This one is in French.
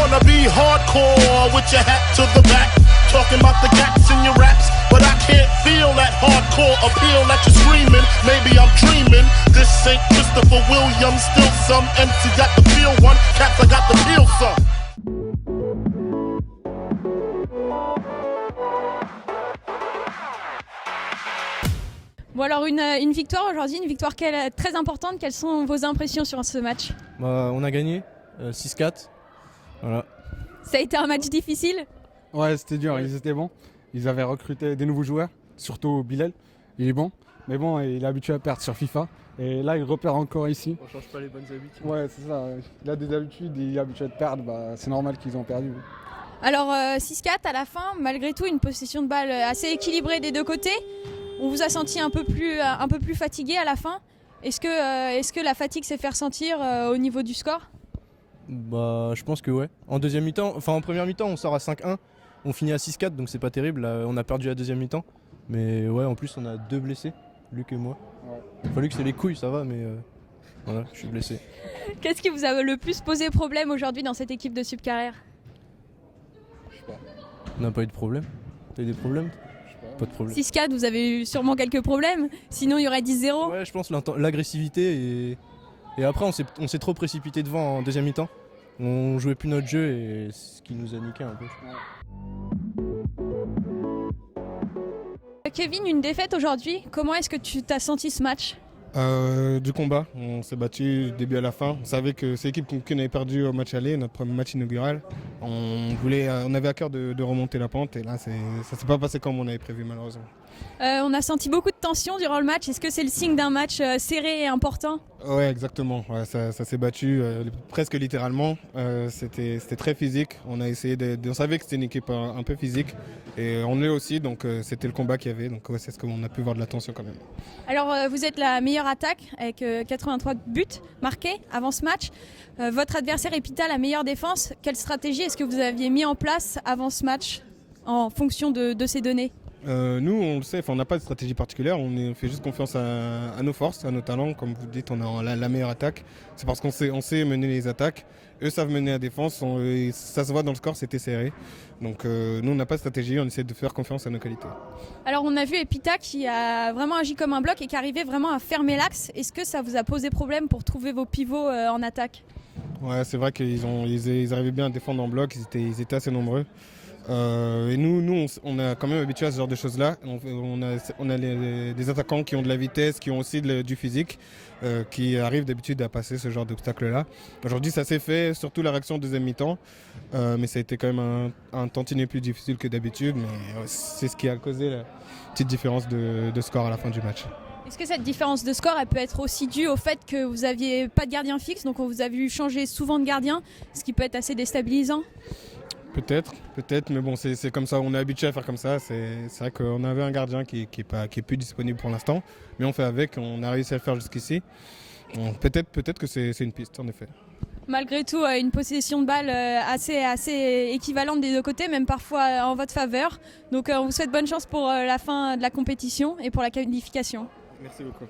wanna be hardcore with your hat to the back, talking about the cats in your raps, but I can't feel that hardcore appeal that you're screaming. Maybe I'm dreaming. This ain't Christopher Williams, still some MC got the feel one, cats I got the feel some. Bon alors une victoire aujourd'hui, une victoire très importante. Quelles sont vos impressions sur ce match ? On a gagné 6-4. Voilà. Ça a été un match difficile ? Ouais, c'était dur, ils étaient bons. Ils avaient recruté des nouveaux joueurs, surtout Bilal, il est bon. Mais bon, il est habitué à perdre sur FIFA. Et là, il repère encore ici. On change pas les bonnes habitudes. Ouais, c'est ça. Il a des habitudes, il est habitué à perdre, c'est normal qu'ils ont perdu. Alors 6-4 à la fin, malgré tout, une possession de balle assez équilibrée des deux côtés. On vous a senti un peu plus fatigué à la fin. Est-ce que la fatigue s'est fait ressentir au niveau du score ? Je pense que ouais. En première mi-temps, on sort à 5-1. On finit à 6-4, donc c'est pas terrible. Là, on a perdu la deuxième mi-temps. Mais ouais, en plus, on a 2 blessés, Luc et moi. Ouais. Enfin, Luc, c'est les couilles, ça va, mais voilà, je suis blessé. Qu'est-ce qui vous a le plus posé problème aujourd'hui dans cette équipe de Subcarrière ? Je sais pas. On n'a pas eu de problème. T'as eu des problèmes ? Pas de problème. 6-4, vous avez eu sûrement quelques problèmes. Sinon, il y aurait 10-0. Ouais, je pense l'agressivité et après, on s'est trop précipité devant en deuxième mi-temps. On jouait plus notre jeu et c'est ce qui nous a niqué un peu. Kevin, une défaite aujourd'hui. Comment est-ce que tu t'as senti ce match ? Du combat, on s'est battu du début à la fin. On savait que c'est l'équipe qu'on avait perdu au match aller, notre premier match inaugural. On avait à cœur de remonter la pente et là ça s'est pas passé comme on avait prévu malheureusement. On a senti beaucoup de tension durant le match. Est-ce que c'est le signe d'un match serré et important ? Ouais, exactement. Ouais, ça s'est battu presque littéralement. C'était très physique. On savait que c'était une équipe un peu physique et on l'est aussi. Donc c'était le combat qu'il y avait. Donc ouais, c'est ce qu'on a pu voir de la tension quand même. Alors vous êtes la meilleure attaque avec 83 buts marqués avant ce match. Votre adversaire Epita la meilleure défense. Quelle stratégie est-ce que vous aviez mis en place avant ce match en fonction de ces données ? Nous, on le sait, on n'a pas de stratégie particulière, on fait juste confiance à nos forces, à nos talents. Comme vous dites, on a la meilleure attaque. C'est parce qu'on sait mener les attaques. Eux savent mener la défense. Ça se voit dans le score, c'était serré. Donc nous, on n'a pas de stratégie, on essaie de faire confiance à nos qualités. Alors on a vu Epita qui a vraiment agi comme un bloc et qui arrivait vraiment à fermer l'axe. Est-ce que ça vous a posé problème pour trouver vos pivots en attaque ? Ouais, c'est vrai qu'ils arrivaient bien à défendre en bloc, ils étaient assez nombreux. Et nous, on a quand même habitué à ce genre de choses-là. On a des attaquants qui ont de la vitesse, qui ont aussi du physique, qui arrivent d'habitude à passer ce genre d'obstacle-là. Aujourd'hui, ça s'est fait, surtout la réaction en deuxième mi-temps. Mais ça a été quand même un tantinet plus difficile que d'habitude. Mais c'est ce qui a causé la petite différence de score à la fin du match. Est-ce que cette différence de score elle peut être aussi due au fait que vous n'aviez pas de gardien fixe, donc on vous a vu changer souvent de gardien, ce qui peut être assez déstabilisant ? Peut-être, mais bon, c'est comme ça, on est habitué à faire comme ça. C'est vrai qu'on avait un gardien qui est plus disponible pour l'instant, mais on fait avec, on a réussi à le faire jusqu'ici. Peut-être que c'est une piste, en effet. Malgré tout, une possession de balle assez équivalente des deux côtés, même parfois en votre faveur. Donc on vous souhaite bonne chance pour la fin de la compétition et pour la qualification. Merci beaucoup.